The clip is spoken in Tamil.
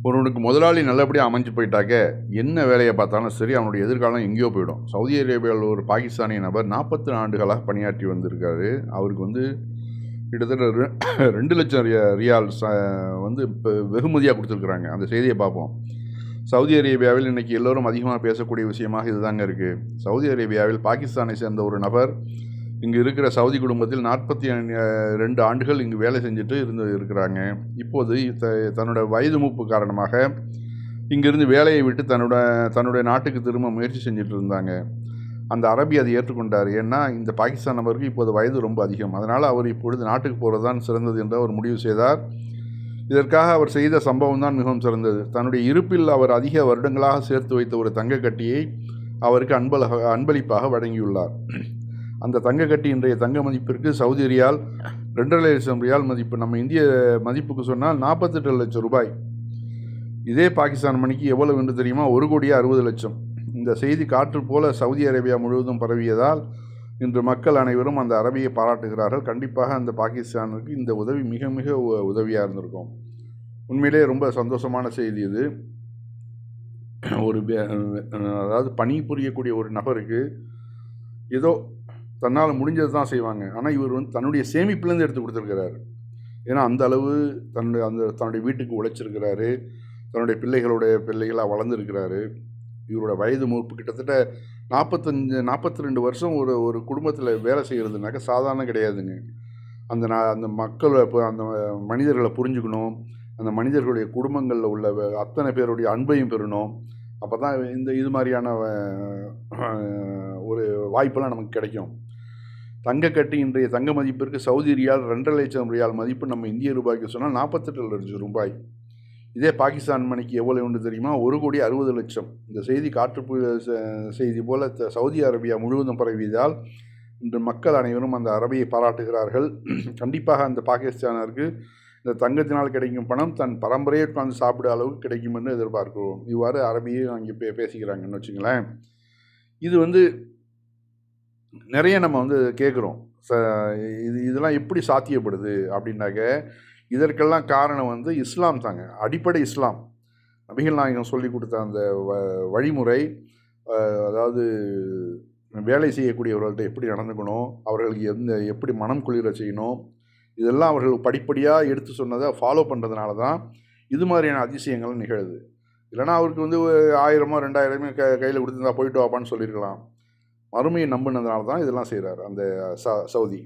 ஒருவனுக்கு முதலாளி நல்லபடியாக அமைஞ்சு போயிட்டாக்க என்ன வேலையை பார்த்தாலும் சரி அவனுடைய எதிர்காலம் எங்கேயோ போயிடும். சவுதி அரேபியாவில் ஒரு பாகிஸ்தானிய நபர் 40 ஆண்டுகளாக பணியாற்றி வந்திருக்காரு. அவருக்கு வந்து கிட்டத்தட்ட 2 லட்சம் ரியால் வந்து இப்போ வெகுமதியாக கொடுத்துருக்குறாங்க. அந்த செய்தியை பார்ப்போம். சவுதி அரேபியாவில் இன்றைக்கி எல்லோரும் அதிகமாக பேசக்கூடிய விஷயமாக இதுதாங்க இருக்குது. சவுதி அரேபியாவில் பாகிஸ்தானை சேர்ந்த ஒரு நபர் இங்கே இருக்கிற சவுதி குடும்பத்தில் 42 ஆண்டுகள் இங்கு வேலை செஞ்சுட்டு இருக்கிறாங்க. இப்போது தன்னோட வயது மூப்பு காரணமாக இங்கிருந்து வேலையை விட்டு தன்னுடைய நாட்டுக்கு திரும்ப முயற்சி செஞ்சுட்டு இருந்தாங்க. அந்த அரபி அதை ஏற்றுக்கொண்டார். ஏன்னா இந்த பாகிஸ்தான் நபருக்கு இப்போது வயது ரொம்ப அதிகம். அதனால் அவர் இப்பொழுது நாட்டுக்கு போகிறது தான் சிறந்தது என்று அவர் முடிவு செய்தார். இதற்காக அவர் செய்த சம்பவம் தான் மிகவும் சிறந்தது. தன்னுடைய இருப்பில் அவர் அதிக வருடங்களாக சேர்த்து வைத்த ஒரு தங்கக்கட்டியை அவருக்கு அன்பளிப்பாக வழங்கியுள்ளார். அந்த தங்கக்கட்டி இன்றைய தங்க மதிப்பிற்கு சவுதி ரியால் 2.5 லட்சம் ரியால் மதிப்பு. நம்ம இந்திய மதிப்புக்கு சொன்னால் 48 லட்சம் ரூபாய். இதே பாகிஸ்தான் மணிக்கு எவ்வளவு என்று தெரியுமா? 1,60,00,000. இந்த செய்தி காற்று போல சவுதி அரேபியா முழுவதும் பரவியதால் இன்று மக்கள் அனைவரும் அந்த அரபியை பாராட்டுகிறார்கள். கண்டிப்பாக அந்த பாகிஸ்தானுக்கு இந்த உதவி மிக மிக உதவியாக இருந்திருக்கும். உண்மையிலே ரொம்ப சந்தோஷமான செய்தி இது. அதாவது பணி புரியக்கூடிய ஒரு நபருக்கு ஏதோ தன்னால் முடிஞ்சது தான் செய்வாங்க. ஆனால் இவர் வந்து தன்னுடைய சேமிப்புலேருந்து எடுத்து கொடுத்துருக்கிறாரு. ஏன்னா அந்த அளவு தன்னுடைய வீட்டுக்கு உழைச்சிருக்கிறாரு. தன்னுடைய பிள்ளைகளாக வளர்ந்துருக்கிறாரு. இவரோட வயது மூப்பு கிட்டத்தட்ட 42 வருஷம் ஒரு குடும்பத்தில் வேலை செய்கிறதுனாக்க சாதாரண கிடையாதுங்க. அந்த மக்களை அந்த மனிதர்களை புரிஞ்சுக்கணும். அந்த மனிதர்களுடைய குடும்பங்களில் உள்ள அத்தனை பேருடைய அன்பையும் பெறணும். அப்போ தான் இது மாதிரியான ஒரு வாய்ப்பெல்லாம் நமக்கு கிடைக்கும். தங்கக்கட்டி இன்றைய தங்க மதிப்பிற்கு சவுதி ரியால் 2.5 லட்சம் ரியால் மதிப்பு. நம்ம இந்திய ரூபாய்க்கு சொன்னால் 48 லட்சம் ரூபாய். இதே பாகிஸ்தான் மணிக்கு எவ்வளோ ஒன்று தெரியுமா? 1,60,00,000. இந்த செய்தி காற்று செய்தி போல சவுதி அரேபியா முழுவதும் பரவியதால் இன்று மக்கள் அனைவரும் அந்த அரபியை பாராட்டுகிறார்கள். கண்டிப்பாக அந்த பாகிஸ்தானருக்கு இந்த தங்கத்தினால் கிடைக்கும் பணம் தன் பரம்பரையை உட்கார்ந்து சாப்பிட அளவுக்கு கிடைக்கும் என்று எதிர்பார்க்கிறோம். இவ்வாறு அரபியும் அங்கே பேசிக்கிறாங்கன்னு வச்சுங்களேன். இது வந்து நிறைய நம்ம வந்து கேட்குறோம். இதெல்லாம் எப்படி சாத்தியப்படுது அப்படின்னாக்க, இதற்கெல்லாம் காரணம் வந்து இஸ்லாம் தாங்க. அடிப்படை இஸ்லாம். நபிகள் நாயகம் சொல்லி கொடுத்த அந்த வழிமுறை, அதாவது வேலை செய்யக்கூடியவர்கள்ட்ட எப்படி நடந்துக்கணும், அவர்களுக்கு எப்படி மனம் குளிர செய்யணும், இதெல்லாம் அவர்கள் படிப்படியாக எடுத்து சொன்னதை ஃபாலோ பண்ணுறதுனால தான் இது மாதிரியான அதிசயங்கள் நிகழுது. இல்லைனா அவருக்கு வந்து 1000 2000 கையில் கொடுத்துருந்தா போயிட்டு வாப்பான்னு சொல்லியிருக்கலாம். மறுமையை நம்பினதுனால தான் இதெல்லாம் செய்கிறார் அந்த சவுதி.